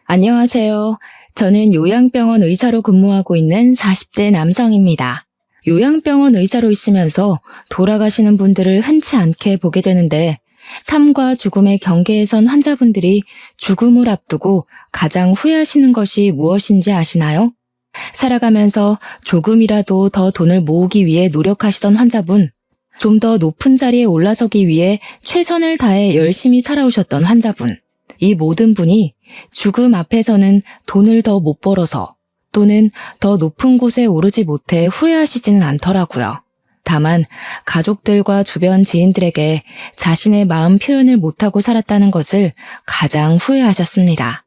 안녕하세요. 저는 요양병원 의사로 근무하고 있는 40대 남성입니다. 요양병원 의사로 있으면서 돌아가시는 분들을 흔치 않게 보게 되는데 삶과 죽음의 경계에 선 환자분들이 죽음을 앞두고 가장 후회하시는 것이 무엇인지 아시나요? 살아가면서 조금이라도 더 돈을 모으기 위해 노력하시던 환자분, 좀 더 높은 자리에 올라서기 위해 최선을 다해 열심히 살아오셨던 환자분, 이 모든 분이 죽음 앞에서는 돈을 더 못 벌어서 또는 더 높은 곳에 오르지 못해 후회하시지는 않더라고요. 다만 가족들과 주변 지인들에게 자신의 마음 표현을 못하고 살았다는 것을 가장 후회하셨습니다.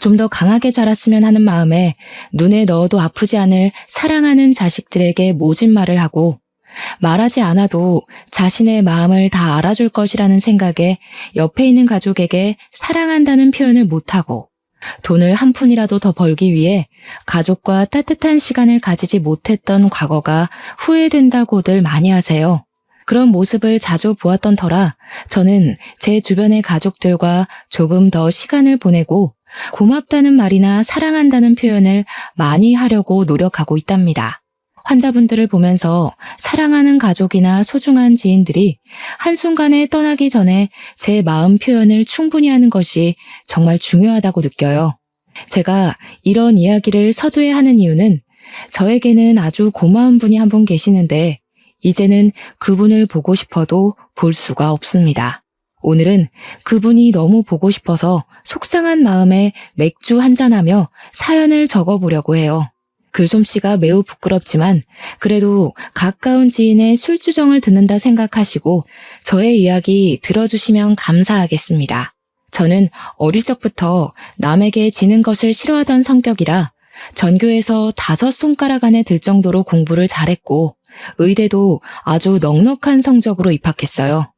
좀 더 강하게 자랐으면 하는 마음에 눈에 넣어도 아프지 않을 사랑하는 자식들에게 모진 말을 하고 말하지 않아도 자신의 마음을 다 알아줄 것이라는 생각에 옆에 있는 가족에게 사랑한다는 표현을 못하고 돈을 한 푼이라도 더 벌기 위해 가족과 따뜻한 시간을 가지지 못했던 과거가 후회된다고들 많이 하세요. 그런 모습을 자주 보았던 터라 저는 제 주변의 가족들과 조금 더 시간을 보내고 고맙다는 말이나 사랑한다는 표현을 많이 하려고 노력하고 있답니다. 환자분들을 보면서 사랑하는 가족이나 소중한 지인들이 한순간에 떠나기 전에 제 마음 표현을 충분히 하는 것이 정말 중요하다고 느껴요. 제가 이런 이야기를 서두에 하는 이유는 저에게는 아주 고마운 분이 한 분 계시는데 이제는 그분을 보고 싶어도 볼 수가 없습니다. 오늘은 그분이 너무 보고 싶어서 속상한 마음에 맥주 한잔하며 사연을 적어보려고 해요. 글솜씨가 매우 부끄럽지만 그래도 가까운 지인의 술주정을 듣는다 생각하시고 저의 이야기 들어주시면 감사하겠습니다. 저는 어릴 적부터 남에게 지는 것을 싫어하던 성격이라 전교에서 5손가락 안에 들 정도로 공부를 잘했고 의대도 아주 넉넉한 성적으로 입학했어요.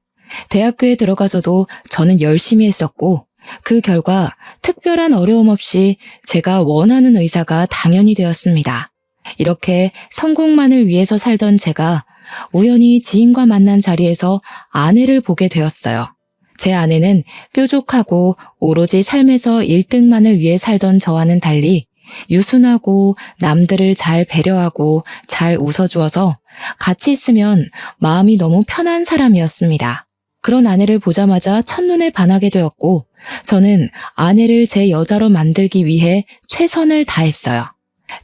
대학교에 들어가서도 저는 열심히 했었고 그 결과 특별한 어려움 없이 제가 원하는 의사가 당연히 되었습니다. 이렇게 성공만을 위해서 살던 제가 우연히 지인과 만난 자리에서 아내를 보게 되었어요. 제 아내는 뾰족하고 오로지 삶에서 1등만을 위해 살던 저와는 달리 유순하고 남들을 잘 배려하고 잘 웃어주어서 같이 있으면 마음이 너무 편한 사람이었습니다. 그런 아내를 보자마자 첫눈에 반하게 되었고 저는 아내를 제 여자로 만들기 위해 최선을 다했어요.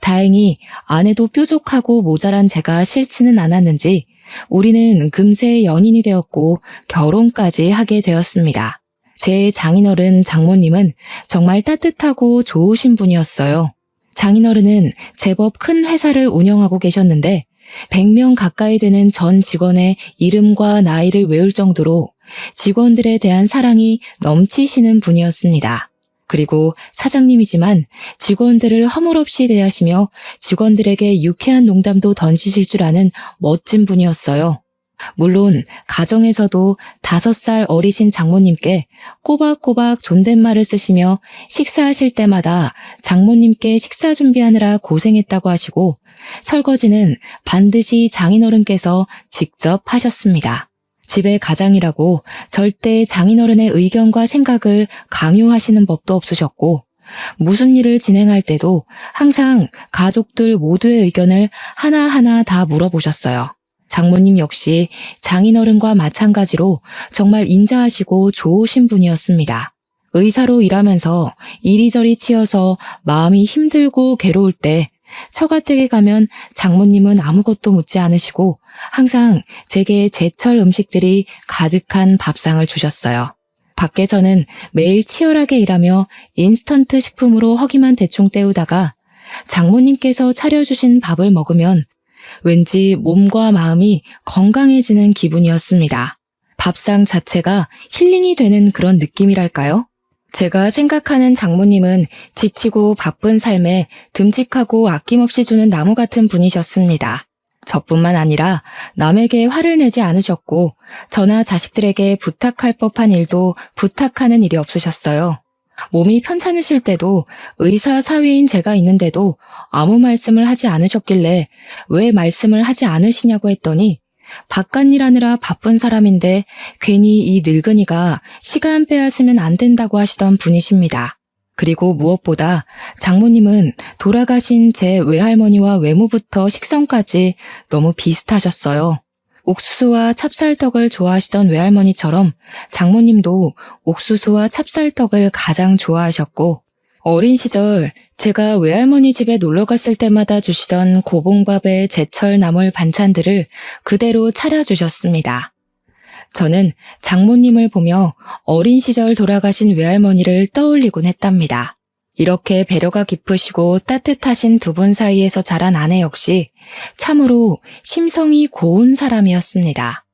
다행히 아내도 뾰족하고 모자란 제가 싫지는 않았는지 우리는 금세 연인이 되었고 결혼까지 하게 되었습니다. 제 장인어른 장모님은 정말 따뜻하고 좋으신 분이었어요. 장인어른은 제법 큰 회사를 운영하고 계셨는데 100명 가까이 되는 전 직원의 이름과 나이를 외울 정도로 직원들에 대한 사랑이 넘치시는 분이었습니다. 그리고 사장님이지만 직원들을 허물없이 대하시며 직원들에게 유쾌한 농담도 던지실 줄 아는 멋진 분이었어요. 물론 가정에서도 5살 어리신 장모님께 꼬박꼬박 존댓말을 쓰시며 식사하실 때마다 장모님께 식사 준비하느라 고생했다고 하시고 설거지는 반드시 장인어른께서 직접 하셨습니다. 집의 가장이라고 절대 장인어른의 의견과 생각을 강요하시는 법도 없으셨고 무슨 일을 진행할 때도 항상 가족들 모두의 의견을 하나하나 다 물어보셨어요. 장모님 역시 장인어른과 마찬가지로 정말 인자하시고 좋으신 분이었습니다. 의사로 일하면서 이리저리 치여서 마음이 힘들고 괴로울 때 처가댁에 가면 장모님은 아무것도 묻지 않으시고 항상 제게 제철 음식들이 가득한 밥상을 주셨어요. 밖에서는 매일 치열하게 일하며 인스턴트 식품으로 허기만 대충 때우다가 장모님께서 차려주신 밥을 먹으면 왠지 몸과 마음이 건강해지는 기분이었습니다. 밥상 자체가 힐링이 되는 그런 느낌이랄까요? 제가 생각하는 장모님은 지치고 바쁜 삶에 듬직하고 아낌없이 주는 나무 같은 분이셨습니다. 저뿐만 아니라 남에게 화를 내지 않으셨고 저나 자식들에게 부탁할 법한 일도 부탁하는 일이 없으셨어요. 몸이 편찮으실 때도 의사 사위인 제가 있는데도 아무 말씀을 하지 않으셨길래 왜 말씀을 하지 않으시냐고 했더니 바깥일 하느라 바쁜 사람인데 괜히 이 늙은이가 시간 빼앗으면 안 된다고 하시던 분이십니다. 그리고 무엇보다 장모님은 돌아가신 제 외할머니와 외모부터 식성까지 너무 비슷하셨어요. 옥수수와 찹쌀떡을 좋아하시던 외할머니처럼 장모님도 옥수수와 찹쌀떡을 가장 좋아하셨고, 어린 시절 제가 외할머니 집에 놀러 갔을 때마다 주시던 고봉밥에 제철 나물 반찬들을 그대로 차려주셨습니다. 저는 장모님을 보며 어린 시절 돌아가신 외할머니를 떠올리곤 했답니다. 이렇게 배려가 깊으시고 따뜻하신 두 분 사이에서 자란 아내 역시 참으로 심성이 고운 사람이었습니다.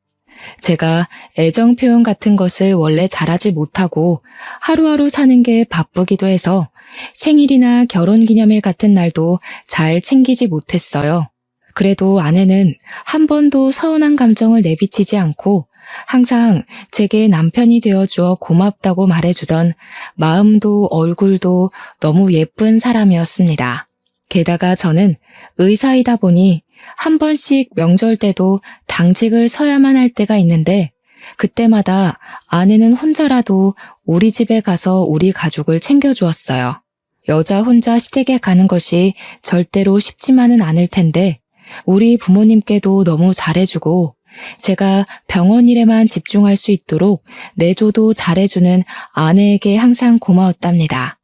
제가 애정 표현 같은 것을 원래 잘하지 못하고 하루하루 사는 게 바쁘기도 해서 생일이나 결혼기념일 같은 날도 잘 챙기지 못했어요. 그래도 아내는 한 번도 서운한 감정을 내비치지 않고 항상 제게 남편이 되어주어 고맙다고 말해주던 마음도 얼굴도 너무 예쁜 사람이었습니다. 게다가 저는 의사이다 보니 한 번씩 명절 때도 당직을 서야만 할 때가 있는데 그때마다 아내는 혼자라도 우리 집에 가서 우리 가족을 챙겨주었어요. 여자 혼자 시댁에 가는 것이 절대로 쉽지만은 않을 텐데 우리 부모님께도 너무 잘해주고 제가 병원 일에만 집중할 수 있도록 내조도 잘해주는 아내에게 항상 고마웠답니다.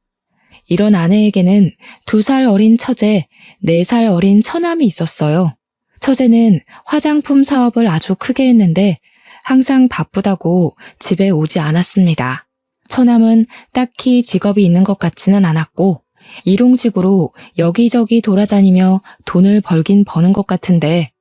이런 아내에게는 2살 어린 처제, 4살 어린 처남이 있었어요. 처제는 화장품 사업을 아주 크게 했는데 항상 바쁘다고 집에 오지 않았습니다. 처남은 딱히 직업이 있는 것 같지는 않았고 일용직으로 여기저기 돌아다니며 돈을 벌긴 버는 것 같은데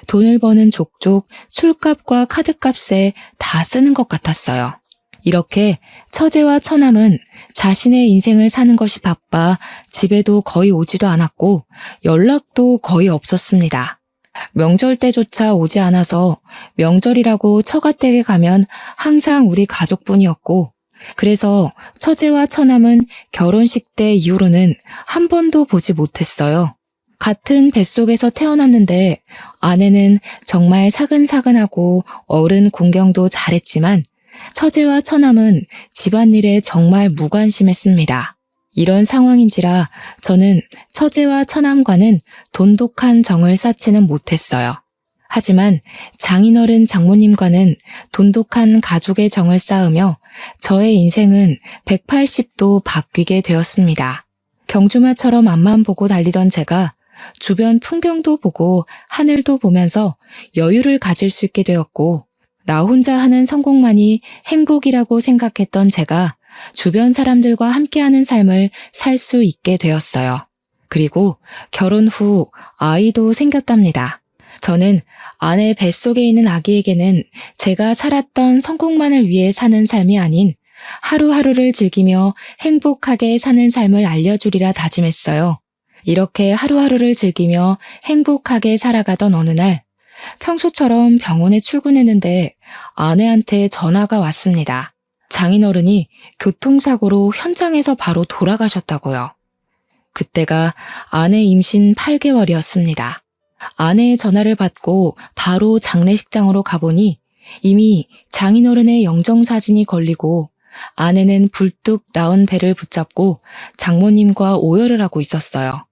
돈을 버는 족족 술값과 카드값에 다 쓰는 것 같았어요. 이렇게 처제와 처남은 자신의 인생을 사는 것이 바빠 집에도 거의 오지도 않았고 연락도 거의 없었습니다. 명절 때조차 오지 않아서 명절이라고 처가댁에 가면 항상 우리 가족뿐이었고 그래서 처제와 처남은 결혼식 때 이후로는 한 번도 보지 못했어요. 같은 뱃속에서 태어났는데 아내는 정말 사근사근하고 어른 공경도 잘했지만 처제와 처남은 집안일에 정말 무관심했습니다. 이런 상황인지라 저는 처제와 처남과는 돈독한 정을 쌓지는 못했어요. 하지만 장인어른 장모님과는 돈독한 가족의 정을 쌓으며 저의 인생은 180도 바뀌게 되었습니다. 경주마처럼 앞만 보고 달리던 제가 주변 풍경도 보고 하늘도 보면서 여유를 가질 수 있게 되었고 나 혼자 하는 성공만이 행복이라고 생각했던 제가 주변 사람들과 함께하는 삶을 살 수 있게 되었어요. 그리고 결혼 후 아이도 생겼답니다. 저는 아내 뱃속에 있는 아기에게는 제가 살았던 성공만을 위해 사는 삶이 아닌 하루하루를 즐기며 행복하게 사는 삶을 알려주리라 다짐했어요. 이렇게 하루하루를 즐기며 행복하게 살아가던 어느 날 평소처럼 병원에 출근했는데 아내한테 전화가 왔습니다. 장인어른이 교통사고로 현장에서 바로 돌아가셨다고요. 그때가 아내 임신 8개월이었습니다. 아내의 전화를 받고 바로 장례식장으로 가보니 이미 장인어른의 영정사진이 걸리고 아내는 불뚝 나온 배를 붙잡고 장모님과 오열을 하고 있었어요.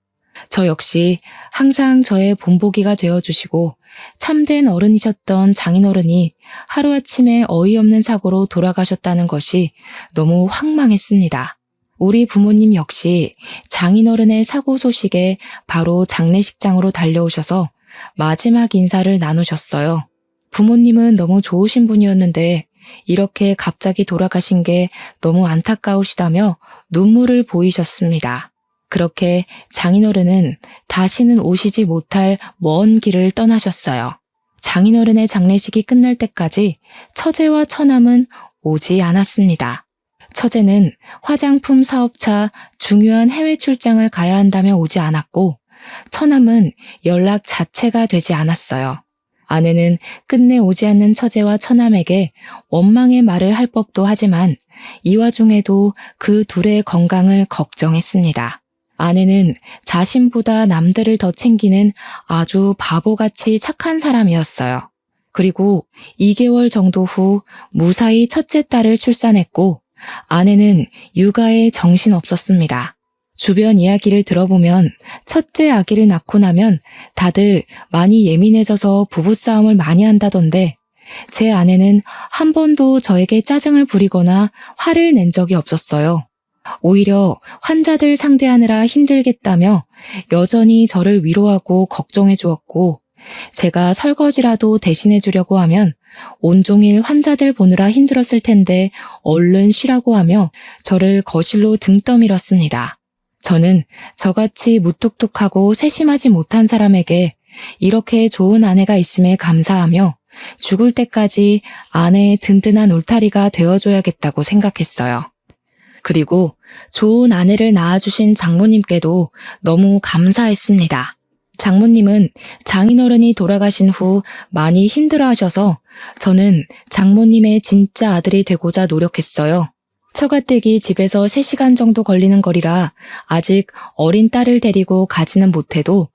저 역시 항상 저의 본보기가 되어주시고 참된 어른이셨던 장인어른이 하루아침에 어이없는 사고로 돌아가셨다는 것이 너무 황망했습니다. 우리 부모님 역시 장인어른의 사고 소식에 바로 장례식장으로 달려오셔서 마지막 인사를 나누셨어요. 부모님은 너무 좋으신 분이었는데 이렇게 갑자기 돌아가신 게 너무 안타까우시다며 눈물을 보이셨습니다. 그렇게 장인어른은 다시는 오시지 못할 먼 길을 떠나셨어요. 장인어른의 장례식이 끝날 때까지 처제와 처남은 오지 않았습니다. 처제는 화장품 사업차 중요한 해외 출장을 가야 한다며 오지 않았고 처남은 연락 자체가 되지 않았어요. 아내는 끝내 오지 않는 처제와 처남에게 원망의 말을 할 법도 하지만 이 와중에도 그 둘의 건강을 걱정했습니다. 아내는 자신보다 남들을 더 챙기는 아주 바보같이 착한 사람이었어요. 그리고 2개월 정도 후 무사히 첫째 딸을 출산했고 아내는 육아에 정신 없었습니다. 주변 이야기를 들어보면 첫째 아기를 낳고 나면 다들 많이 예민해져서 부부싸움을 많이 한다던데 제 아내는 한 번도 저에게 짜증을 부리거나 화를 낸 적이 없었어요. 오히려 환자들 상대하느라 힘들겠다며 여전히 저를 위로하고 걱정해 주었고 제가 설거지라도 대신해 주려고 하면 온종일 환자들 보느라 힘들었을 텐데 얼른 쉬라고 하며 저를 거실로 등 떠밀었습니다. 저는 저같이 무뚝뚝하고 세심하지 못한 사람에게 이렇게 좋은 아내가 있음에 감사하며 죽을 때까지 아내의 든든한 울타리가 되어줘야겠다고 생각했어요. 그리고 좋은 아내를 낳아주신 장모님께도 너무 감사했습니다. 장모님은 장인어른이 돌아가신 후 많이 힘들어하셔서 저는 장모님의 진짜 아들이 되고자 노력했어요. 처가댁이 집에서 3시간 정도 걸리는 거리라 아직 어린 딸을 데리고 가지는 못해도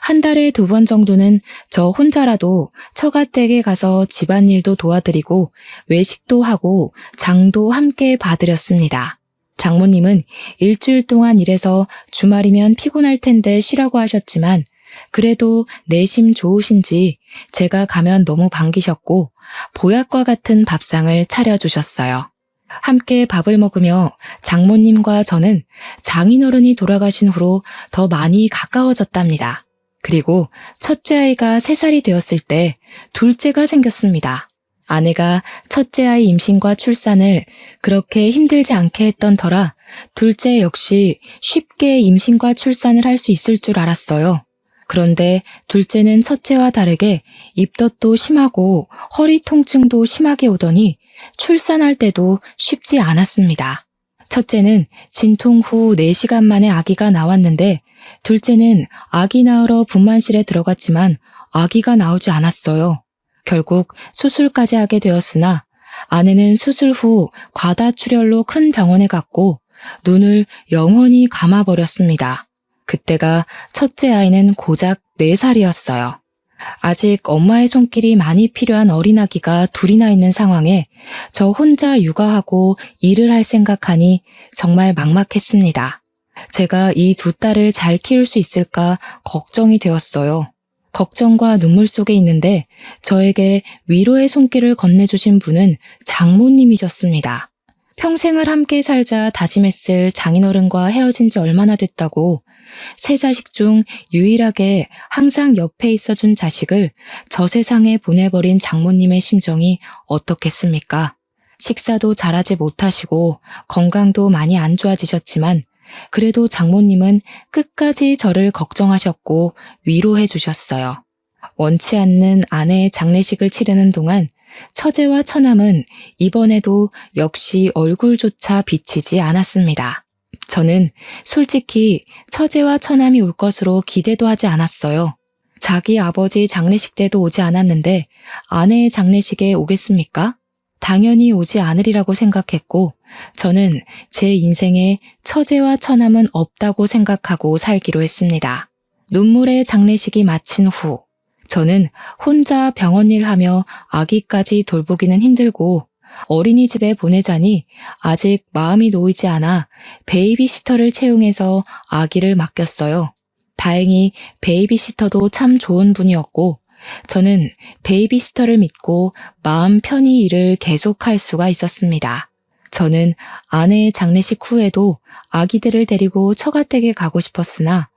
한 달에 2번 정도는 저 혼자라도 처가댁에 가서 집안일도 도와드리고 외식도 하고 장도 함께 봐드렸습니다. 장모님은 일주일 동안 일해서 주말이면 피곤할 텐데 쉬라고 하셨지만 그래도 내심 좋으신지 제가 가면 너무 반기셨고 보약과 같은 밥상을 차려주셨어요. 함께 밥을 먹으며 장모님과 저는 장인어른이 돌아가신 후로 더 많이 가까워졌답니다. 그리고 첫째 아이가 3살이 되었을 때 둘째가 생겼습니다. 아내가 첫째 아이 임신과 출산을 그렇게 힘들지 않게 했던 터라 둘째 역시 쉽게 임신과 출산을 할 수 있을 줄 알았어요. 그런데 둘째는 첫째와 다르게 입덧도 심하고 허리 통증도 심하게 오더니 출산할 때도 쉽지 않았습니다. 첫째는 진통 후 4시간 만에 아기가 나왔는데 둘째는 아기 낳으러 분만실에 들어갔지만 아기가 나오지 않았어요. 결국 수술까지 하게 되었으나 아내는 수술 후 과다출혈로 큰 병원에 갔고 눈을 영원히 감아버렸습니다. 그때가 첫째 아이는 고작 4살이었어요. 아직 엄마의 손길이 많이 필요한 어린아기가 둘이나 있는 상황에 저 혼자 육아하고 일을 할 생각하니 정말 막막했습니다. 제가 이 2딸을 잘 키울 수 있을까 걱정이 되었어요. 걱정과 눈물 속에 있는데 저에게 위로의 손길을 건네주신 분은 장모님이셨습니다. 평생을 함께 살자 다짐했을 장인어른과 헤어진 지 얼마나 됐다고 3자식 중 유일하게 항상 옆에 있어준 자식을 저 세상에 보내버린 장모님의 심정이 어떻겠습니까? 식사도 잘하지 못하시고 건강도 많이 안 좋아지셨지만 그래도 장모님은 끝까지 저를 걱정하셨고 위로해 주셨어요. 원치 않는 아내의 장례식을 치르는 동안 처제와 처남은 이번에도 역시 얼굴조차 비치지 않았습니다. 저는 솔직히 처제와 처남이 올 것으로 기대도 하지 않았어요. 자기 아버지 장례식 때도 오지 않았는데 아내의 장례식에 오겠습니까? 당연히 오지 않으리라고 생각했고 저는 제 인생에 처제와 처남은 없다고 생각하고 살기로 했습니다. 눈물의 장례식이 마친 후 저는 혼자 병원 일하며 아기까지 돌보기는 힘들고 어린이집에 보내자니 아직 마음이 놓이지 않아 베이비시터를 채용해서 아기를 맡겼어요. 다행히 베이비시터도 참 좋은 분이었고 저는 베이비시터를 믿고 마음 편히 일을 계속할 수가 있었습니다. 저는 아내의 장례식 후에도 아기들을 데리고 처가댁에 가고 싶었으나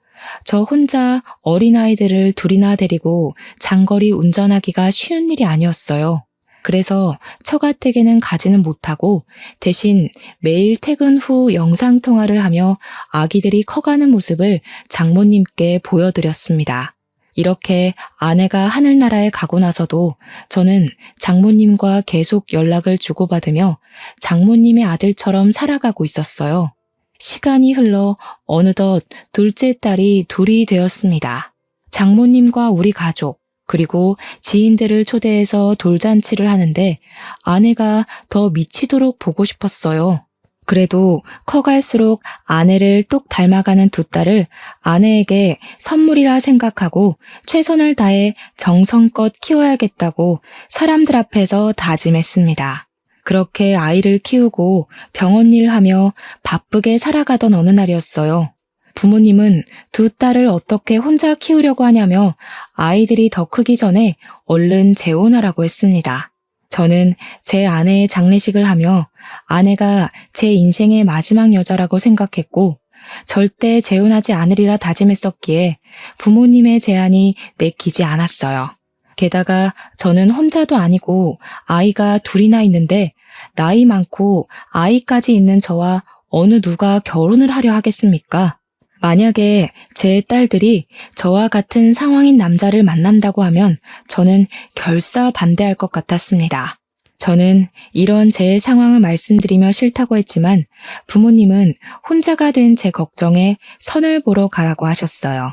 저 혼자 어린아이들을 둘이나 데리고 장거리 운전하기가 쉬운 일이 아니었어요. 그래서 처가댁에는 가지는 못하고 대신 매일 퇴근 후 영상통화를 하며 아기들이 커가는 모습을 장모님께 보여드렸습니다. 이렇게 아내가 하늘나라에 가고 나서도 저는 장모님과 계속 연락을 주고받으며 장모님의 아들처럼 살아가고 있었어요. 시간이 흘러 어느덧 둘째 딸이 둘이 되었습니다. 장모님과 우리 가족, 그리고 지인들을 초대해서 돌잔치를 하는데 아내가 더 미치도록 보고 싶었어요. 그래도 커갈수록 아내를 똑 닮아가는 2딸을 아내에게 선물이라 생각하고 최선을 다해 정성껏 키워야겠다고 사람들 앞에서 다짐했습니다. 그렇게 아이를 키우고 병원 일 하며 바쁘게 살아가던 어느 날이었어요. 부모님은 두 딸을 어떻게 혼자 키우려고 하냐며 아이들이 더 크기 전에 얼른 재혼하라고 했습니다. 저는 제 아내의 장례식을 하며 아내가 제 인생의 마지막 여자라고 생각했고 절대 재혼하지 않으리라 다짐했었기에 부모님의 제안이 내키지 않았어요. 게다가 저는 혼자도 아니고 아이가 둘이나 있는데 나이 많고 아이까지 있는 저와 어느 누가 결혼을 하려 하겠습니까? 만약에 제 딸들이 저와 같은 상황인 남자를 만난다고 하면 저는 결사 반대할 것 같았습니다. 저는 이런 제 상황을 말씀드리며 싫다고 했지만 부모님은 혼자가 된 제 걱정에 선을 보러 가라고 하셨어요.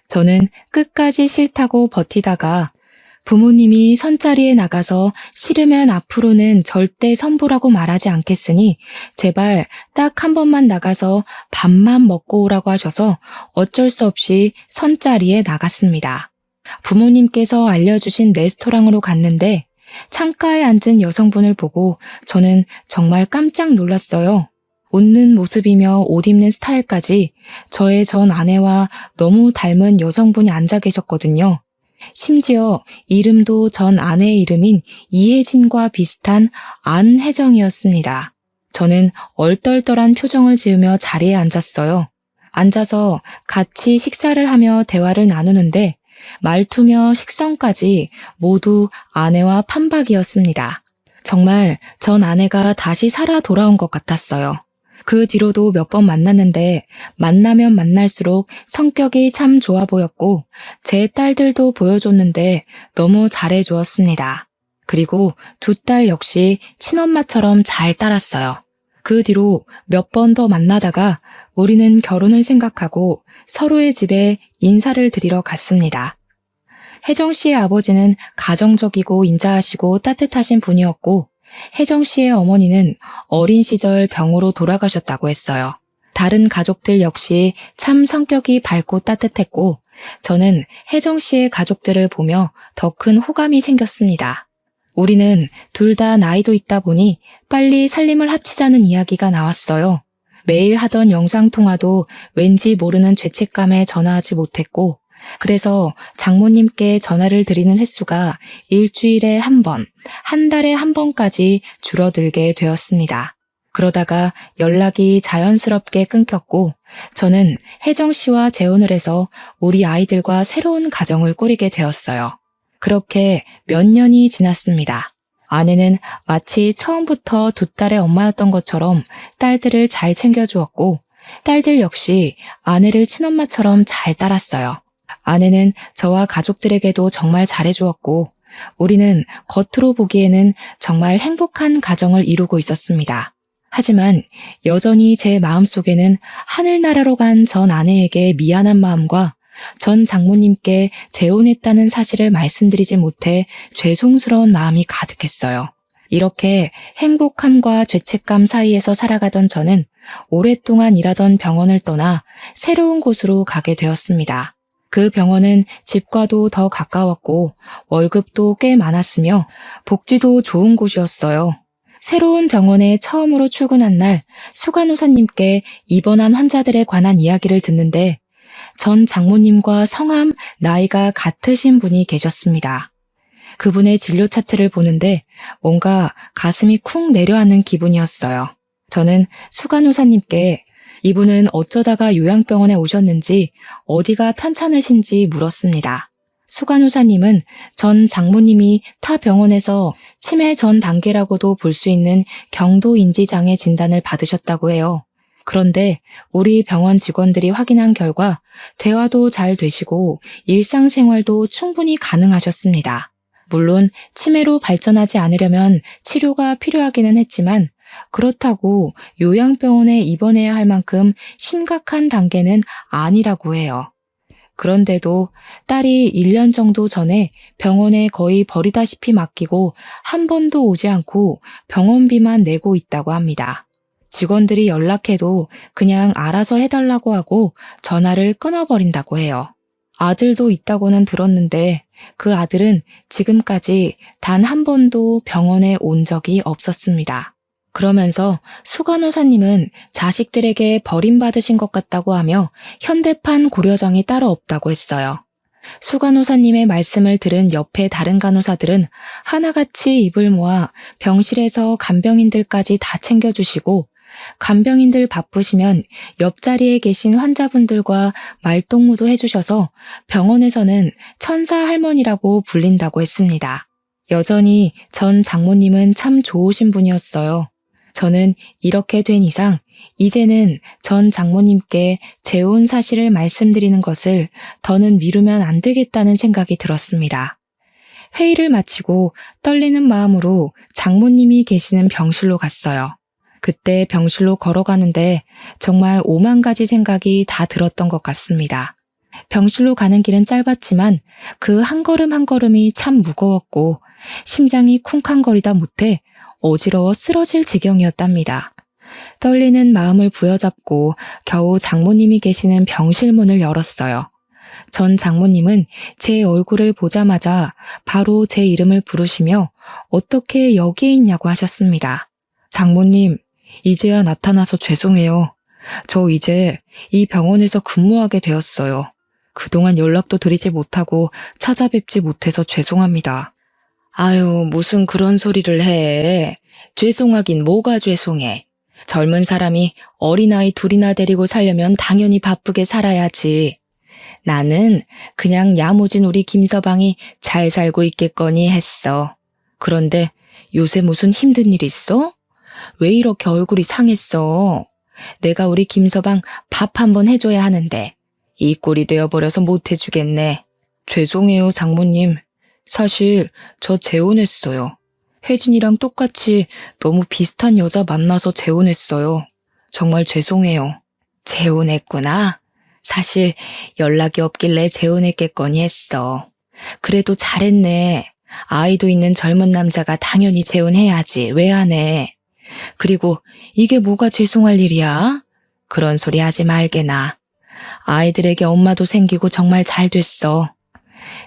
저는 끝까지 싫다고 버티다가 부모님이 선자리에 나가서 싫으면 앞으로는 절대 선보라고 말하지 않겠으니 제발 딱 한 번만 나가서 밥만 먹고 오라고 하셔서 어쩔 수 없이 선자리에 나갔습니다. 부모님께서 알려주신 레스토랑으로 갔는데 창가에 앉은 여성분을 보고 저는 정말 깜짝 놀랐어요. 웃는 모습이며 옷 입는 스타일까지 저의 전 아내와 너무 닮은 여성분이 앉아 계셨거든요. 심지어 이름도 전 아내의 이름인 이혜진과 비슷한 안혜정이었습니다. 저는 얼떨떨한 표정을 지으며 자리에 앉았어요. 앉아서 같이 식사를 하며 대화를 나누는데 말투며 식성까지 모두 아내와 판박이었습니다. 정말 전 아내가 다시 살아 돌아온 것 같았어요. 그 뒤로도 몇 번 만났는데 만나면 만날수록 성격이 참 좋아 보였고 제 딸들도 보여줬는데 너무 잘해주었습니다. 그리고 두 딸 역시 친엄마처럼 잘 따랐어요. 그 뒤로 몇 번 더 만나다가 우리는 결혼을 생각하고 서로의 집에 인사를 드리러 갔습니다. 혜정 씨의 아버지는 가정적이고 인자하시고 따뜻하신 분이었고 혜정 씨의 어머니는 어린 시절 병으로 돌아가셨다고 했어요. 다른 가족들 역시 참 성격이 밝고 따뜻했고 저는 혜정 씨의 가족들을 보며 더 큰 호감이 생겼습니다. 우리는 둘 다 나이도 있다 보니 빨리 살림을 합치자는 이야기가 나왔어요. 매일 하던 영상통화도 왠지 모르는 죄책감에 전화하지 못했고 그래서 장모님께 전화를 드리는 횟수가 일주일에 한 번, 한 달에 한 번까지 줄어들게 되었습니다. 그러다가 연락이 자연스럽게 끊겼고 저는 혜정 씨와 재혼을 해서 우리 아이들과 새로운 가정을 꾸리게 되었어요. 그렇게 몇 년이 지났습니다. 아내는 마치 처음부터 두 딸의 엄마였던 것처럼 딸들을 잘 챙겨주었고 딸들 역시 아내를 친엄마처럼 잘 따랐어요. 아내는 저와 가족들에게도 정말 잘해주었고 우리는 겉으로 보기에는 정말 행복한 가정을 이루고 있었습니다. 하지만 여전히 제 마음속에는 하늘나라로 간 전 아내에게 미안한 마음과 전 장모님께 재혼했다는 사실을 말씀드리지 못해 죄송스러운 마음이 가득했어요. 이렇게 행복함과 죄책감 사이에서 살아가던 저는 오랫동안 일하던 병원을 떠나 새로운 곳으로 가게 되었습니다. 그 병원은 집과도 더 가까웠고 월급도 꽤 많았으며 복지도 좋은 곳이었어요. 새로운 병원에 처음으로 출근한 날 수간호사님께 입원한 환자들에 관한 이야기를 듣는데 전 장모님과 성함, 나이가 같으신 분이 계셨습니다. 그분의 진료 차트를 보는데 뭔가 가슴이 쿵 내려앉는 기분이었어요. 저는 수간호사님께 이분은 어쩌다가 요양병원에 오셨는지 어디가 편찮으신지 물었습니다. 수간호사님은 전 장모님이 타 병원에서 치매 전 단계라고도 볼 수 있는 경도인지장애 진단을 받으셨다고 해요. 그런데 우리 병원 직원들이 확인한 결과 대화도 잘 되시고 일상생활도 충분히 가능하셨습니다. 물론 치매로 발전하지 않으려면 치료가 필요하기는 했지만 그렇다고 요양병원에 입원해야 할 만큼 심각한 단계는 아니라고 해요. 그런데도 딸이 1년 정도 전에 병원에 거의 버리다시피 맡기고 한 번도 오지 않고 병원비만 내고 있다고 합니다. 직원들이 연락해도 그냥 알아서 해달라고 하고 전화를 끊어버린다고 해요. 아들도 있다고는 들었는데 그 아들은 지금까지 단 한 번도 병원에 온 적이 없었습니다. 그러면서 수간호사님은 자식들에게 버림받으신 것 같다고 하며 현대판 고려정이 따로 없다고 했어요. 수간호사님의 말씀을 들은 옆에 다른 간호사들은 하나같이 입을 모아 병실에서 간병인들까지 다 챙겨주시고, 간병인들 바쁘시면 옆자리에 계신 환자분들과 말동무도 해주셔서 병원에서는 천사 할머니라고 불린다고 했습니다. 여전히 전 장모님은 참 좋으신 분이었어요. 저는 이렇게 된 이상 이제는 전 장모님께 재혼 사실을 말씀드리는 것을 더는 미루면 안 되겠다는 생각이 들었습니다. 회의를 마치고 떨리는 마음으로 장모님이 계시는 병실로 갔어요. 그때 병실로 걸어가는데 정말 오만 가지 생각이 다 들었던 것 같습니다. 병실로 가는 길은 짧았지만 그 한 걸음 한 걸음이 참 무거웠고 심장이 쿵쾅거리다 못해 어지러워 쓰러질 지경이었답니다. 떨리는 마음을 부여잡고 겨우 장모님이 계시는 병실 문을 열었어요. 전 장모님은 제 얼굴을 보자마자 바로 제 이름을 부르시며 어떻게 여기에 있냐고 하셨습니다. 장모님, 이제야 나타나서 죄송해요. 저 이제 이 병원에서 근무하게 되었어요. 그동안 연락도 드리지 못하고 찾아뵙지 못해서 죄송합니다. 아유, 무슨 그런 소리를 해. 죄송하긴 뭐가 죄송해. 젊은 사람이 어린아이 둘이나 데리고 살려면 당연히 바쁘게 살아야지. 나는 그냥 야무진 우리 김서방이 잘 살고 있겠거니 했어. 그런데 요새 무슨 힘든 일 있어? 왜 이렇게 얼굴이 상했어? 내가 우리 김서방 밥 한번 해줘야 하는데 이 꼴이 되어버려서 못 해주겠네. 죄송해요, 장모님. 사실 저 재혼했어요. 혜진이랑 똑같이 너무 비슷한 여자 만나서 재혼했어요. 정말 죄송해요. 재혼했구나. 사실 연락이 없길래 재혼했겠거니 했어. 그래도 잘했네. 아이도 있는 젊은 남자가 당연히 재혼해야지. 왜 안 해? 그리고 이게 뭐가 죄송할 일이야? 그런 소리 하지 말게나. 아이들에게 엄마도 생기고 정말 잘 됐어.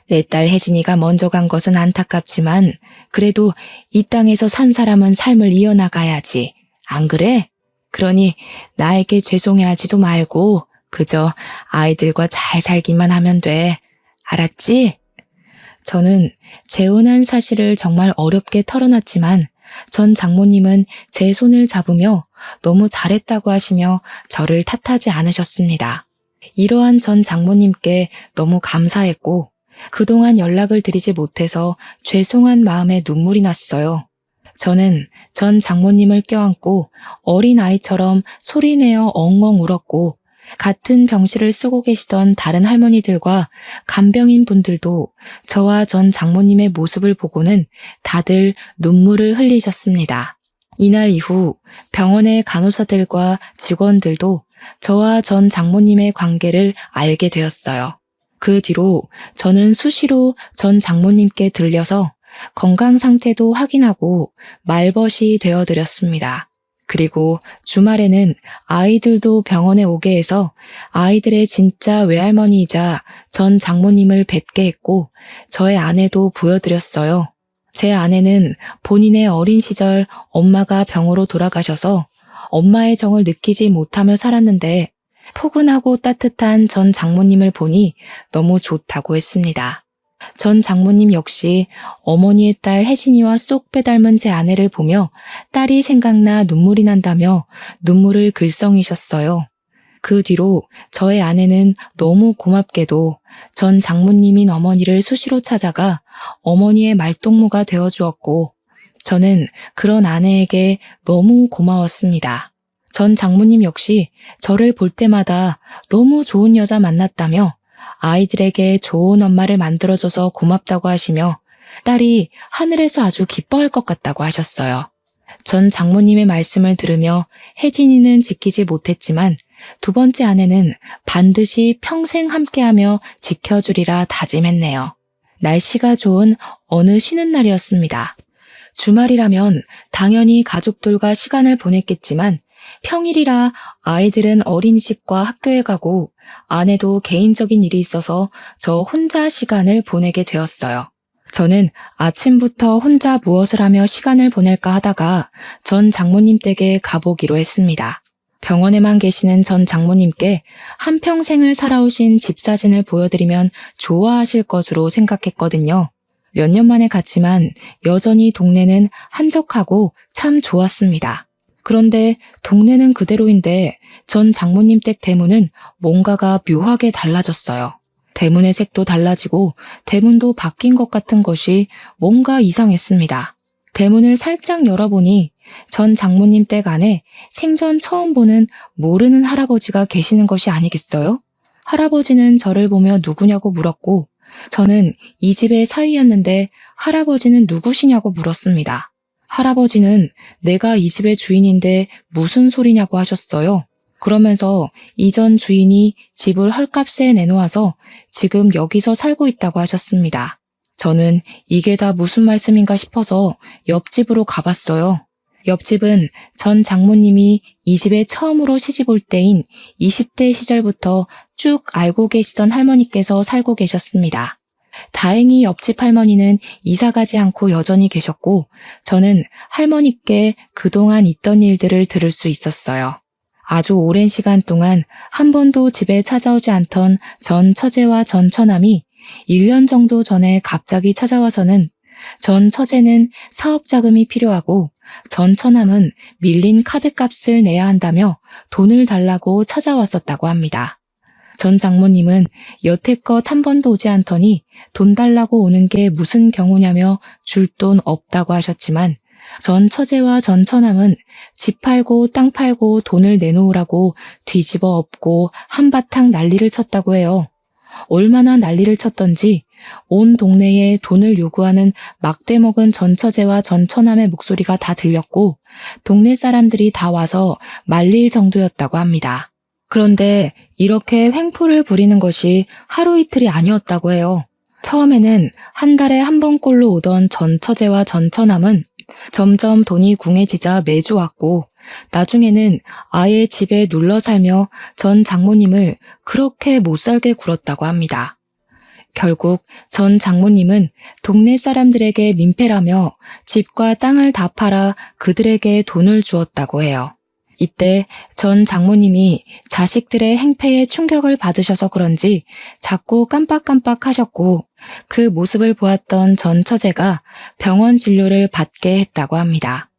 내 딸 혜진이가 먼저 간 것은 안타깝지만 그래도 이 땅에서 산 사람은 삶을 이어나가야지. 안 그래? 그러니 나에게 죄송해하지도 말고 그저 아이들과 잘 살기만 하면 돼. 알았지? 저는 재혼한 사실을 정말 어렵게 털어놨지만 전 장모님은 제 손을 잡으며 너무 잘했다고 하시며 저를 탓하지 않으셨습니다. 이러한 전 장모님께 너무 감사했고 그동안 연락을 드리지 못해서 죄송한 마음에 눈물이 났어요. 저는 전 장모님을 껴안고 어린아이처럼 소리내어 엉엉 울었고 같은 병실을 쓰고 계시던 다른 할머니들과 간병인 분들도 저와 전 장모님의 모습을 보고는 다들 눈물을 흘리셨습니다. 이날 이후 병원의 간호사들과 직원들도 저와 전 장모님의 관계를 알게 되었어요. 그 뒤로 저는 수시로 전 장모님께 들려서 건강 상태도 확인하고 말벗이 되어드렸습니다. 그리고 주말에는 아이들도 병원에 오게 해서 아이들의 진짜 외할머니이자 전 장모님을 뵙게 했고 저의 아내도 보여드렸어요. 제 아내는 본인의 어린 시절 엄마가 병으로 돌아가셔서 엄마의 정을 느끼지 못하며 살았는데 포근하고 따뜻한 전 장모님을 보니 너무 좋다고 했습니다. 전 장모님 역시 어머니의 딸 혜진이와 쏙 빼닮은 제 아내를 보며 딸이 생각나 눈물이 난다며 눈물을 글썽이셨어요. 그 뒤로 저의 아내는 너무 고맙게도 전 장모님인 어머니를 수시로 찾아가 어머니의 말동무가 되어주었고 저는 그런 아내에게 너무 고마웠습니다. 전 장모님 역시 저를 볼 때마다 너무 좋은 여자 만났다며 아이들에게 좋은 엄마를 만들어줘서 고맙다고 하시며 딸이 하늘에서 아주 기뻐할 것 같다고 하셨어요. 전 장모님의 말씀을 들으며 혜진이는 지키지 못했지만 두 번째 아내는 반드시 평생 함께하며 지켜주리라 다짐했네요. 날씨가 좋은 어느 쉬는 날이었습니다. 주말이라면 당연히 가족들과 시간을 보냈겠지만 평일이라 아이들은 어린이집과 학교에 가고 아내도 개인적인 일이 있어서 저 혼자 시간을 보내게 되었어요. 저는 아침부터 혼자 무엇을 하며 시간을 보낼까 하다가 전 장모님 댁에 가보기로 했습니다. 병원에만 계시는 전 장모님께 한평생을 살아오신 집 사진을 보여드리면 좋아하실 것으로 생각했거든요. 몇 년 만에 갔지만 여전히 동네는 한적하고 참 좋았습니다. 그런데 동네는 그대로인데 전 장모님 댁 대문은 뭔가가 묘하게 달라졌어요. 대문의 색도 달라지고 대문도 바뀐 것 같은 것이 뭔가 이상했습니다. 대문을 살짝 열어보니 전 장모님 댁 안에 생전 처음 보는 모르는 할아버지가 계시는 것이 아니겠어요? 할아버지는 저를 보며 누구냐고 물었고 저는 이 집의 사위였는데 할아버지는 누구시냐고 물었습니다. 할아버지는 내가 이 집의 주인인데 무슨 소리냐고 하셨어요. 그러면서 이전 주인이 집을 헐값에 내놓아서 지금 여기서 살고 있다고 하셨습니다. 저는 이게 다 무슨 말씀인가 싶어서 옆집으로 가봤어요. 옆집은 전 장모님이 이 집에 처음으로 시집 올 때인 20대 시절부터 쭉 알고 계시던 할머니께서 살고 계셨습니다. 다행히 옆집 할머니는 이사가지 않고 여전히 계셨고 저는 할머니께 그동안 있던 일들을 들을 수 있었어요. 아주 오랜 시간 동안 한 번도 집에 찾아오지 않던 전 처제와 전 처남이 1년 정도 전에 갑자기 찾아와서는 전 처제는 사업 자금이 필요하고 전 처남은 밀린 카드값을 내야 한다며 돈을 달라고 찾아왔었다고 합니다. 전 장모님은 여태껏 한 번도 오지 않더니 돈 달라고 오는 게 무슨 경우냐며 줄 돈 없다고 하셨지만 전 처제와 전 처남은 집 팔고 땅 팔고 돈을 내놓으라고 뒤집어 엎고 한바탕 난리를 쳤다고 해요. 얼마나 난리를 쳤던지 온 동네에 돈을 요구하는 막대 먹은 전 처제와 전 처남의 목소리가 다 들렸고 동네 사람들이 다 와서 말릴 정도였다고 합니다. 그런데 이렇게 횡포를 부리는 것이 하루 이틀이 아니었다고 해요. 처음에는 한 달에 한 번꼴로 오던 전 처제와 전 처남은 점점 돈이 궁해지자 매주 왔고 나중에는 아예 집에 눌러 살며 전 장모님을 그렇게 못살게 굴었다고 합니다. 결국 전 장모님은 동네 사람들에게 민폐라며 집과 땅을 다 팔아 그들에게 돈을 주었다고 해요. 이때 전 장모님이 자식들의 행패에 충격을 받으셔서 그런지 자꾸 깜빡깜빡 하셨고 그 모습을 보았던 전 처제가 병원 진료를 받게 했다고 합니다.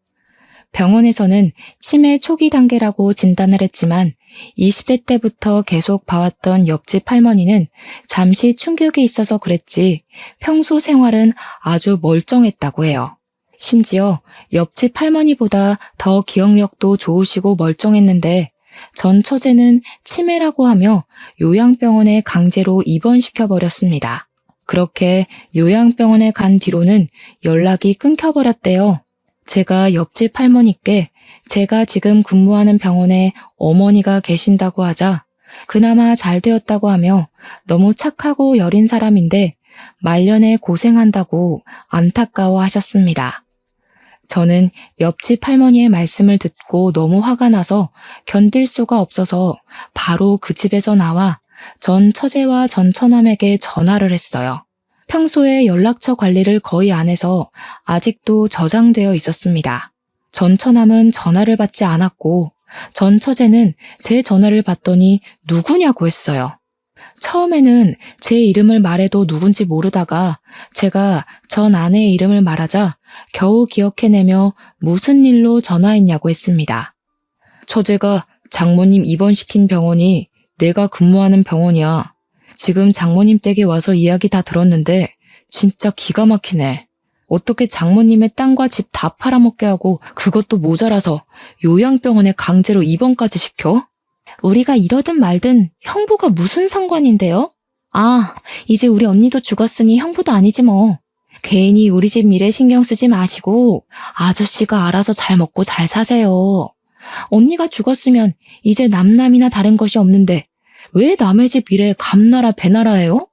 병원에서는 치매 초기 단계라고 진단을 했지만 20대 때부터 계속 봐왔던 옆집 할머니는 잠시 충격이 있어서 그랬지 평소 생활은 아주 멀쩡했다고 해요. 심지어 옆집 할머니보다 더 기억력도 좋으시고 멀쩡했는데 전 처제는 치매라고 하며 요양병원에 강제로 입원시켜버렸습니다. 그렇게 요양병원에 간 뒤로는 연락이 끊겨버렸대요. 제가 옆집 할머니께 제가 지금 근무하는 병원에 어머니가 계신다고 하자 그나마 잘 되었다고 하며 너무 착하고 여린 사람인데 말년에 고생한다고 안타까워 하셨습니다. 저는 옆집 할머니의 말씀을 듣고 너무 화가 나서 견딜 수가 없어서 바로 그 집에서 나와 전 처제와 전 처남에게 전화를 했어요. 평소에 연락처 관리를 거의 안 해서 아직도 저장되어 있었습니다. 전 처남은 전화를 받지 않았고 전 처제는 제 전화를 받더니 누구냐고 했어요. 처음에는 제 이름을 말해도 누군지 모르다가 제가 전 아내의 이름을 말하자 겨우 기억해내며 무슨 일로 전화했냐고 했습니다. 처제가 장모님 입원시킨 병원이 내가 근무하는 병원이야. 지금 장모님 댁에 와서 이야기 다 들었는데 진짜 기가 막히네. 어떻게 장모님의 땅과 집 다 팔아먹게 하고 그것도 모자라서 요양병원에 강제로 입원까지 시켜? 우리가 이러든 말든 형부가 무슨 상관인데요? 아, 이제 우리 언니도 죽었으니 형부도 아니지 뭐. 괜히 우리 집 미래 신경 쓰지 마시고 아저씨가 알아서 잘 먹고 잘 사세요. 언니가 죽었으면 이제 남남이나 다른 것이 없는데 왜 남의 집 미래에 감나라 배나라예요?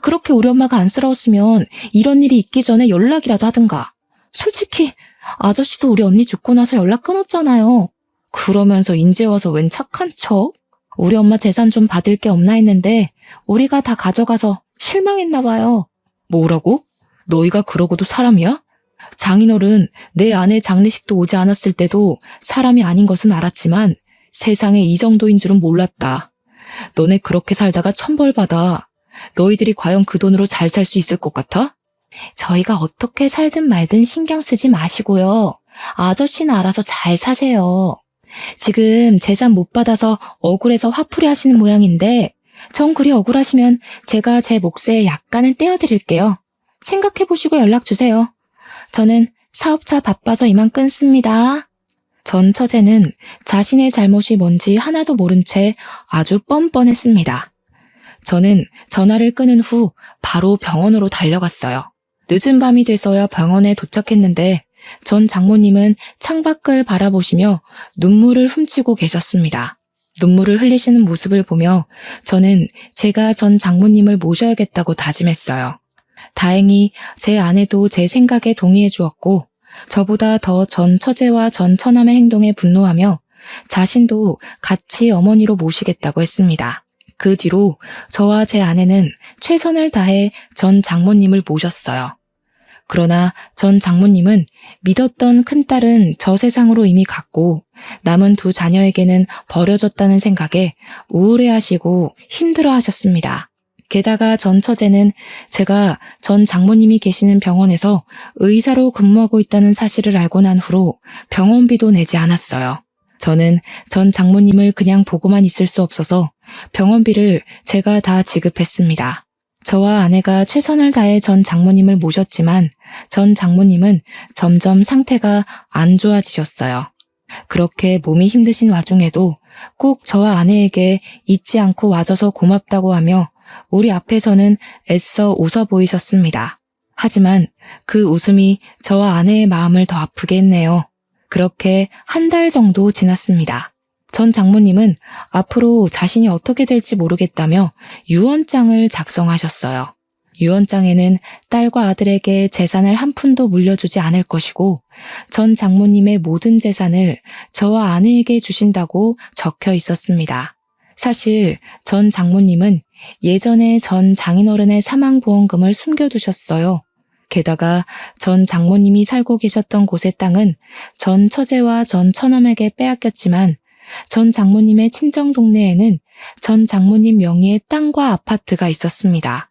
그렇게 우리 엄마가 안쓰러웠으면 이런 일이 있기 전에 연락이라도 하든가. 솔직히 아저씨도 우리 언니 죽고 나서 연락 끊었잖아요. 그러면서 인제 와서 웬 착한 척? 우리 엄마 재산 좀 받을 게 없나 했는데 우리가 다 가져가서 실망했나 봐요. 뭐라고? 너희가 그러고도 사람이야? 장인어른, 내 아내 장례식도 오지 않았을 때도 사람이 아닌 것은 알았지만 세상에 이 정도인 줄은 몰랐다. 너네 그렇게 살다가 천벌 받아. 너희들이 과연 그 돈으로 잘 살 수 있을 것 같아? 저희가 어떻게 살든 말든 신경 쓰지 마시고요. 아저씨는 알아서 잘 사세요. 지금 재산 못 받아서 억울해서 화풀이 하시는 모양인데 정 그리 억울하시면 제가 제 몫에 약간은 떼어드릴게요. 생각해보시고 연락 주세요. 저는 사업차 바빠서 이만 끊습니다. 전 처제는 자신의 잘못이 뭔지 하나도 모른 채 아주 뻔뻔했습니다. 저는 전화를 끊은 후 바로 병원으로 달려갔어요. 늦은 밤이 돼서야 병원에 도착했는데 전 장모님은 창밖을 바라보시며 눈물을 훔치고 계셨습니다. 눈물을 흘리시는 모습을 보며 저는 제가 전 장모님을 모셔야겠다고 다짐했어요. 다행히 제 아내도 제 생각에 동의해 주었고 저보다 더 전 처제와 전 처남의 행동에 분노하며 자신도 같이 어머니로 모시겠다고 했습니다. 그 뒤로 저와 제 아내는 최선을 다해 전 장모님을 모셨어요. 그러나 전 장모님은 믿었던 큰딸은 저 세상으로 이미 갔고 남은 두 자녀에게는 버려졌다는 생각에 우울해하시고 힘들어하셨습니다. 게다가 전 처제는 제가 전 장모님이 계시는 병원에서 의사로 근무하고 있다는 사실을 알고 난 후로 병원비도 내지 않았어요. 저는 전 장모님을 그냥 보고만 있을 수 없어서 병원비를 제가 다 지급했습니다. 저와 아내가 최선을 다해 전 장모님을 모셨지만 전 장모님은 점점 상태가 안 좋아지셨어요. 그렇게 몸이 힘드신 와중에도 꼭 저와 아내에게 잊지 않고 와줘서 고맙다고 하며 우리 앞에서는 애써 웃어 보이셨습니다. 하지만 그 웃음이 저와 아내의 마음을 더 아프게 했네요. 그렇게 한 달 정도 지났습니다. 전 장모님은 앞으로 자신이 어떻게 될지 모르겠다며 유언장을 작성하셨어요. 유언장에는 딸과 아들에게 재산을 한 푼도 물려주지 않을 것이고 전 장모님의 모든 재산을 저와 아내에게 주신다고 적혀 있었습니다. 사실 전 장모님은 예전에 전 장인어른의 사망보험금을 숨겨두셨어요. 게다가 전 장모님이 살고 계셨던 곳의 땅은 전 처제와 전 처남에게 빼앗겼지만 전 장모님의 친정 동네에는 전 장모님 명의의 땅과 아파트가 있었습니다.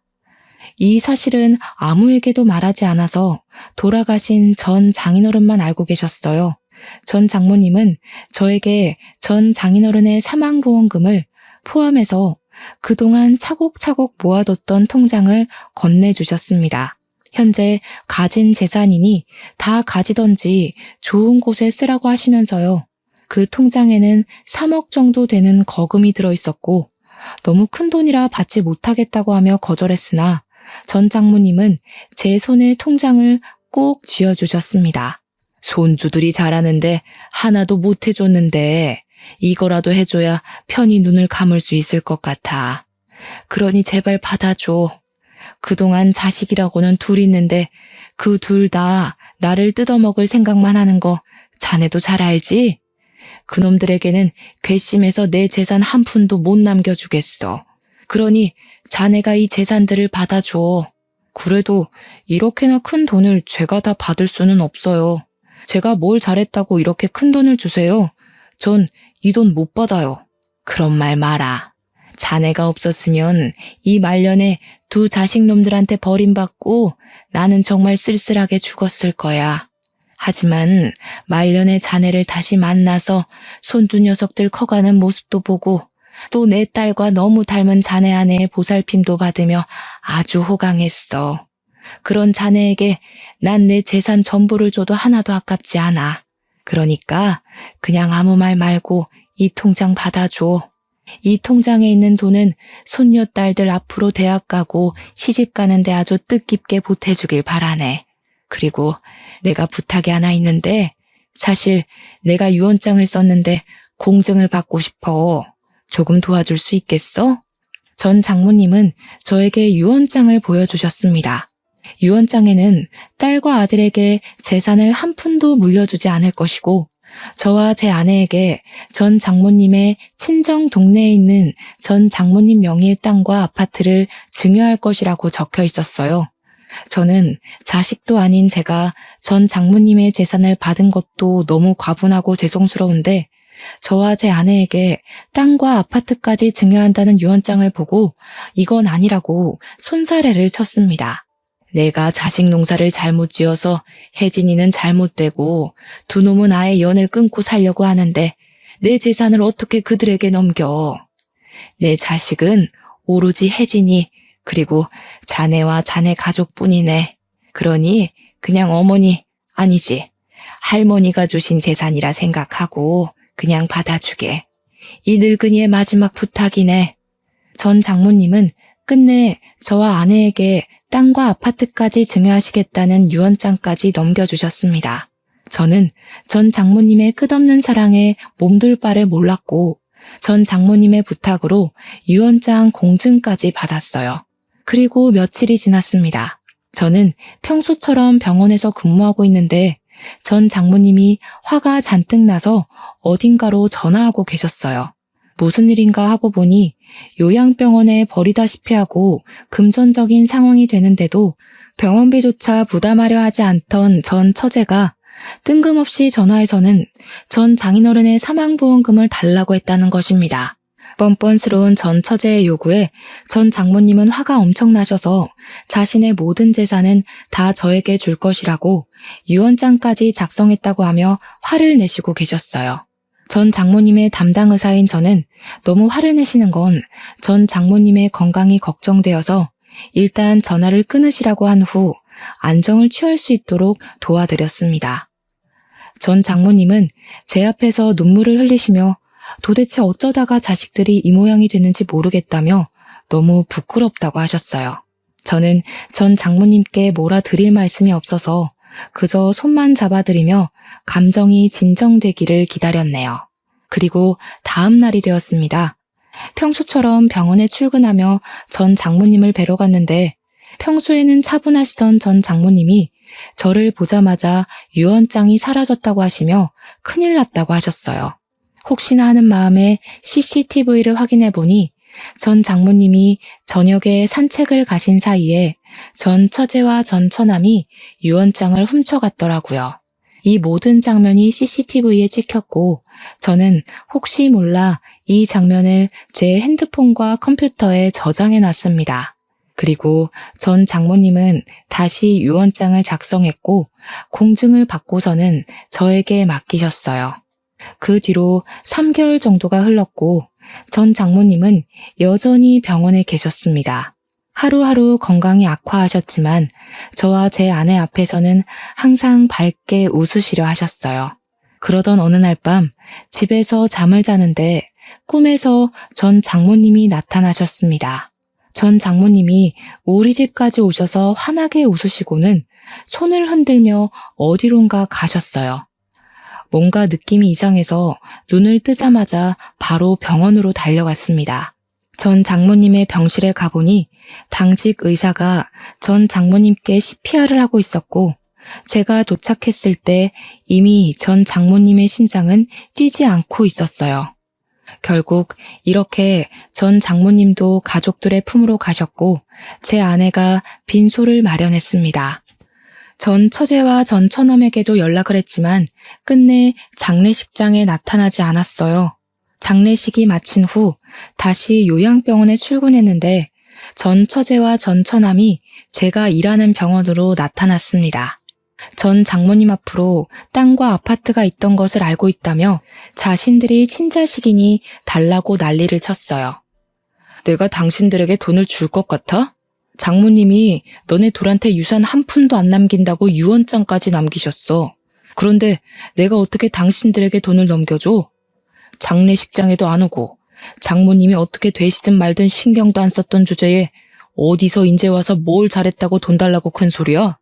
이 사실은 아무에게도 말하지 않아서 돌아가신 전 장인어른만 알고 계셨어요. 전 장모님은 저에게 전 장인어른의 사망보험금을 포함해서 그동안 차곡차곡 모아뒀던 통장을 건네주셨습니다. 현재 가진 재산이니 다 가지던지 좋은 곳에 쓰라고 하시면서요. 그 통장에는 3억 정도 되는 거금이 들어있었고 너무 큰 돈이라 받지 못하겠다고 하며 거절했으나 전 장모님은 제 손에 통장을 꼭 쥐어주셨습니다. 손주들이 잘하는데 하나도 못 해줬는데 이거라도 해줘야 편히 눈을 감을 수 있을 것 같아. 그러니 제발 받아줘. 그동안 자식이라고는 둘 있는데 그 둘 다 나를 뜯어먹을 생각만 하는 거 자네도 잘 알지? 그놈들에게는 괘씸해서 내 재산 한 푼도 못 남겨주겠어. 그러니 자네가 이 재산들을 받아줘. 그래도 이렇게나 큰 돈을 제가 다 받을 수는 없어요. 제가 뭘 잘했다고 이렇게 큰 돈을 주세요. 전 이 돈 못 받아요. 그런 말 마라. 자네가 없었으면 이 말년에 두 자식놈들한테 버림받고 나는 정말 쓸쓸하게 죽었을 거야. 하지만 말년에 자네를 다시 만나서 손주 녀석들 커가는 모습도 보고 또 내 딸과 너무 닮은 자네 아내의 보살핌도 받으며 아주 호강했어. 그런 자네에게 난 내 재산 전부를 줘도 하나도 아깝지 않아. 그러니까 그냥 아무 말 말고 이 통장 받아줘. 이 통장에 있는 돈은 손녀 딸들 앞으로 대학 가고 시집 가는데 아주 뜻깊게 보태주길 바라네. 그리고 내가 부탁이 하나 있는데 사실 내가 유언장을 썼는데 공증을 받고 싶어. 조금 도와줄 수 있겠어? 전 장모님은 저에게 유언장을 보여주셨습니다. 유언장에는 딸과 아들에게 재산을 한 푼도 물려주지 않을 것이고 저와 제 아내에게 전 장모님의 친정 동네에 있는 전 장모님 명의의 땅과 아파트를 증여할 것이라고 적혀 있었어요. 저는 자식도 아닌 제가 전 장모님의 재산을 받은 것도 너무 과분하고 죄송스러운데 저와 제 아내에게 땅과 아파트까지 증여한다는 유언장을 보고 이건 아니라고 손사래를 쳤습니다. 내가 자식 농사를 잘못 지어서 혜진이는 잘못되고 두 놈은 아예 연을 끊고 살려고 하는데 내 재산을 어떻게 그들에게 넘겨. 내 자식은 오로지 혜진이 그리고 자네와 자네 가족뿐이네. 그러니 그냥 어머니 아니지 할머니가 주신 재산이라 생각하고 그냥 받아주게. 이 늙은이의 마지막 부탁이네. 전 장모님은 끝내 저와 아내에게 땅과 아파트까지 증여하시겠다는 유언장까지 넘겨주셨습니다. 저는 전 장모님의 끝없는 사랑에 몸둘 바를 몰랐고 전 장모님의 부탁으로 유언장 공증까지 받았어요. 그리고 며칠이 지났습니다. 저는 평소처럼 병원에서 근무하고 있는데 전 장모님이 화가 잔뜩 나서 어딘가로 전화하고 계셨어요. 무슨 일인가 하고 보니 요양병원에 버리다시피 하고 금전적인 상황이 되는데도 병원비조차 부담하려 하지 않던 전 처제가 뜬금없이 전화해서는 전 장인어른의 사망보험금을 달라고 했다는 것입니다. 뻔뻔스러운 전 처제의 요구에 전 장모님은 화가 엄청 나셔서 자신의 모든 재산은 다 저에게 줄 것이라고 유언장까지 작성했다고 하며 화를 내시고 계셨어요. 전 장모님의 담당 의사인 저는 너무 화를 내시는 건 전 장모님의 건강이 걱정되어서 일단 전화를 끊으시라고 한 후 안정을 취할 수 있도록 도와드렸습니다. 전 장모님은 제 앞에서 눈물을 흘리시며 도대체 어쩌다가 자식들이 이 모양이 됐는지 모르겠다며 너무 부끄럽다고 하셨어요. 저는 전 장모님께 뭐라 드릴 말씀이 없어서 그저 손만 잡아드리며 감정이 진정되기를 기다렸네요. 그리고 다음 날이 되었습니다. 평소처럼 병원에 출근하며 전 장모님을 뵈러 갔는데 평소에는 차분하시던 전 장모님이 저를 보자마자 유언장이 사라졌다고 하시며 큰일 났다고 하셨어요. 혹시나 하는 마음에 CCTV를 확인해 보니 전 장모님이 저녁에 산책을 가신 사이에 전 처제와 전 처남이 유언장을 훔쳐갔더라고요. 이 모든 장면이 CCTV에 찍혔고 저는 혹시 몰라 이 장면을 제 핸드폰과 컴퓨터에 저장해 놨습니다. 그리고 전 장모님은 다시 유언장을 작성했고 공증을 받고서는 저에게 맡기셨어요. 그 뒤로 3개월 정도가 흘렀고 전 장모님은 여전히 병원에 계셨습니다. 하루하루 건강이 악화하셨지만 저와 제 아내 앞에서는 항상 밝게 웃으시려 하셨어요. 그러던 어느 날 밤 집에서 잠을 자는데 꿈에서 전 장모님이 나타나셨습니다. 전 장모님이 우리 집까지 오셔서 환하게 웃으시고는 손을 흔들며 어디론가 가셨어요. 뭔가 느낌이 이상해서 눈을 뜨자마자 바로 병원으로 달려갔습니다. 전 장모님의 병실에 가보니 당직 의사가 전 장모님께 CPR을 하고 있었고 제가 도착했을 때 이미 전 장모님의 심장은 뛰지 않고 있었어요. 결국 이렇게 전 장모님도 가족들의 품으로 가셨고 제 아내가 빈소를 마련했습니다. 전 처제와 전 처남에게도 연락을 했지만 끝내 장례식장에 나타나지 않았어요. 장례식이 마친 후 다시 요양병원에 출근했는데 전 처제와 전 처남이 제가 일하는 병원으로 나타났습니다. 전 장모님 앞으로 땅과 아파트가 있던 것을 알고 있다며 자신들이 친자식이니 달라고 난리를 쳤어요. 내가 당신들에게 돈을 줄 것 같아? 장모님이 너네 둘한테 유산 한 푼도 안 남긴다고 유언장까지 남기셨어. 그런데 내가 어떻게 당신들에게 돈을 넘겨줘? 장례식장에도 안 오고 장모님이 어떻게 되시든 말든 신경도 안 썼던 주제에 어디서 인제 와서 뭘 잘했다고 돈 달라고 큰 소리야?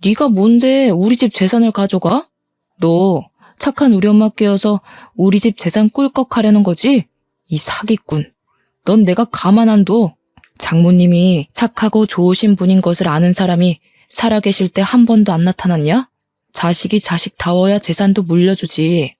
네가 뭔데 우리 집 재산을 가져가? 너 착한 우리 엄마 깨어서 우리 집 재산 꿀꺽 하려는 거지? 이 사기꾼. 넌 내가 가만 안 둬. 장모님이 착하고 좋으신 분인 것을 아는 사람이 살아계실 때 한 번도 안 나타났냐? 자식이 자식다워야 재산도 물려주지.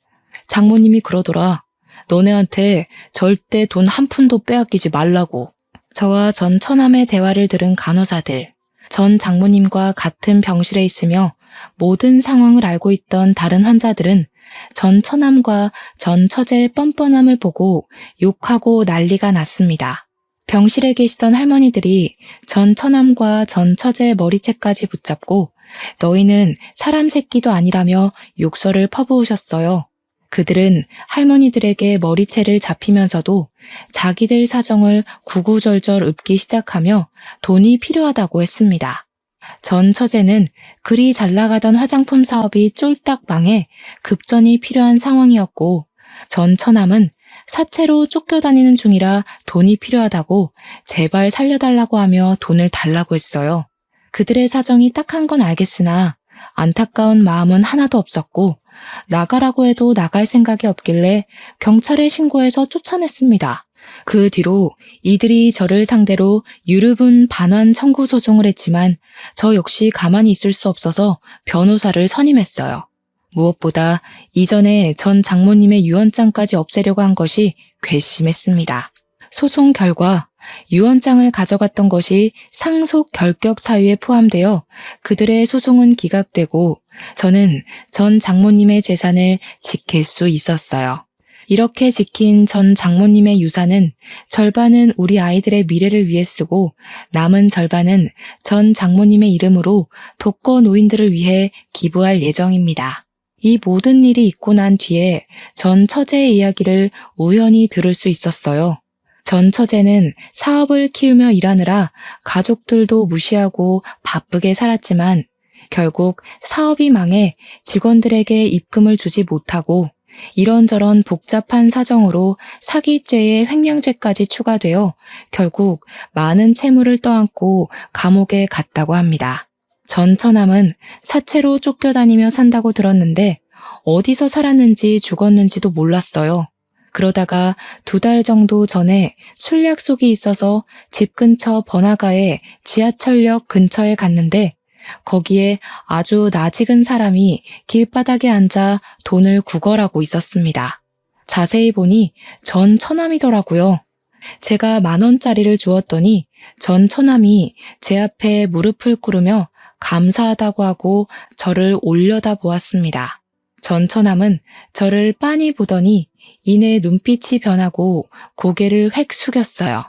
장모님이 그러더라. 너네한테 절대 돈 한 푼도 빼앗기지 말라고. 저와 전 처남의 대화를 들은 간호사들, 전 장모님과 같은 병실에 있으며 모든 상황을 알고 있던 다른 환자들은 전 처남과 전 처제의 뻔뻔함을 보고 욕하고 난리가 났습니다. 병실에 계시던 할머니들이 전 처남과 전 처제의 머리채까지 붙잡고 너희는 사람 새끼도 아니라며 욕설을 퍼부으셨어요. 그들은 할머니들에게 머리채를 잡히면서도 자기들 사정을 구구절절 읊기 시작하며 돈이 필요하다고 했습니다. 전 처제는 그리 잘 나가던 화장품 사업이 쫄딱 망해 급전이 필요한 상황이었고 전 처남은 사채로 쫓겨다니는 중이라 돈이 필요하다고 제발 살려달라고 하며 돈을 달라고 했어요. 그들의 사정이 딱한 건 알겠으나 안타까운 마음은 하나도 없었고 나가라고 해도 나갈 생각이 없길래 경찰에 신고해서 쫓아냈습니다. 그 뒤로 이들이 저를 상대로 유류분 반환 청구 소송을 했지만 저 역시 가만히 있을 수 없어서 변호사를 선임했어요. 무엇보다 이전에 전 장모님의 유언장까지 없애려고 한 것이 괘씸했습니다. 소송 결과 유언장을 가져갔던 것이 상속 결격 사유에 포함되어 그들의 소송은 기각되고 저는 전 장모님의 재산을 지킬 수 있었어요. 이렇게 지킨 전 장모님의 유산은 절반은 우리 아이들의 미래를 위해 쓰고 남은 절반은 전 장모님의 이름으로 독거 노인들을 위해 기부할 예정입니다. 이 모든 일이 있고 난 뒤에 전 처제의 이야기를 우연히 들을 수 있었어요. 전 처제는 사업을 키우며 일하느라 가족들도 무시하고 바쁘게 살았지만 결국 사업이 망해 직원들에게 입금을 주지 못하고 이런저런 복잡한 사정으로 사기죄에 횡령죄까지 추가되어 결국 많은 채무를 떠안고 감옥에 갔다고 합니다. 전 처남은 사채로 쫓겨다니며 산다고 들었는데 어디서 살았는지 죽었는지도 몰랐어요. 그러다가 2달 정도 전에 술 약속이 있어서 집 근처 번화가의 지하철역 근처에 갔는데 거기에 아주 낯익은 사람이 길바닥에 앉아 돈을 구걸하고 있었습니다. 자세히 보니 전 처남이더라고요. 제가 10,000원짜리를 주었더니 전 처남이 제 앞에 무릎을 꿇으며 감사하다고 하고 저를 올려다보았습니다. 전 처남은 저를 빤히 보더니 이내 눈빛이 변하고 고개를 획 숙였어요.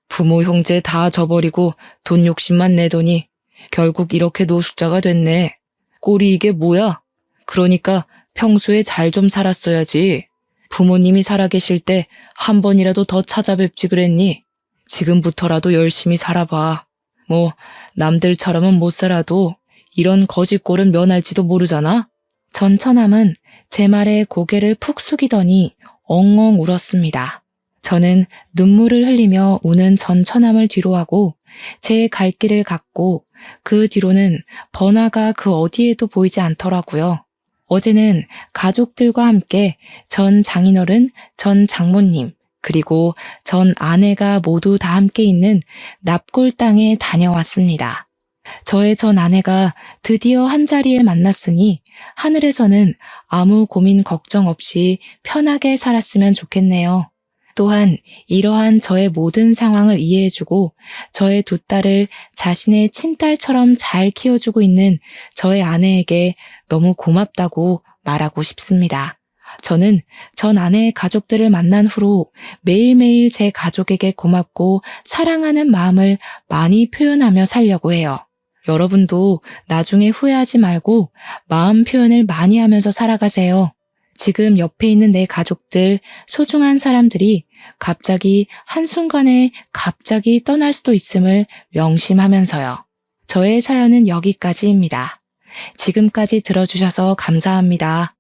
부모 형제 다 저버리고 돈 욕심만 내더니 결국 이렇게 노숙자가 됐네. 꼴이 이게 뭐야? 그러니까 평소에 잘 좀 살았어야지. 부모님이 살아계실 때 한 번이라도 더 찾아뵙지 그랬니? 지금부터라도 열심히 살아봐. 뭐 남들처럼은 못 살아도 이런 거짓꼴은 면할지도 모르잖아. 전 처남은 제 말에 고개를 푹 숙이더니 엉엉 울었습니다. 저는 눈물을 흘리며 우는 전 처남을 뒤로하고 제 갈 길을 갔고 그 뒤로는 번화가 그 어디에도 보이지 않더라고요. 어제는 가족들과 함께 전 장인어른, 전 장모님, 그리고 전 아내가 모두 다 함께 있는 납골 땅에 다녀왔습니다. 저의 전 아내가 드디어 한자리에 만났으니 하늘에서는 아무 고민 걱정 없이 편하게 살았으면 좋겠네요. 또한 이러한 저의 모든 상황을 이해해주고 저의 2딸을 자신의 친딸처럼 잘 키워주고 있는 저의 아내에게 너무 고맙다고 말하고 싶습니다. 저는 전 아내의 가족들을 만난 후로 매일매일 제 가족에게 고맙고 사랑하는 마음을 많이 표현하며 살려고 해요. 여러분도 나중에 후회하지 말고 마음 표현을 많이 하면서 살아가세요. 지금 옆에 있는 내 가족들, 소중한 사람들이 갑자기 한순간에 갑자기 떠날 수도 있음을 명심하면서요. 저의 사연은 여기까지입니다. 지금까지 들어주셔서 감사합니다.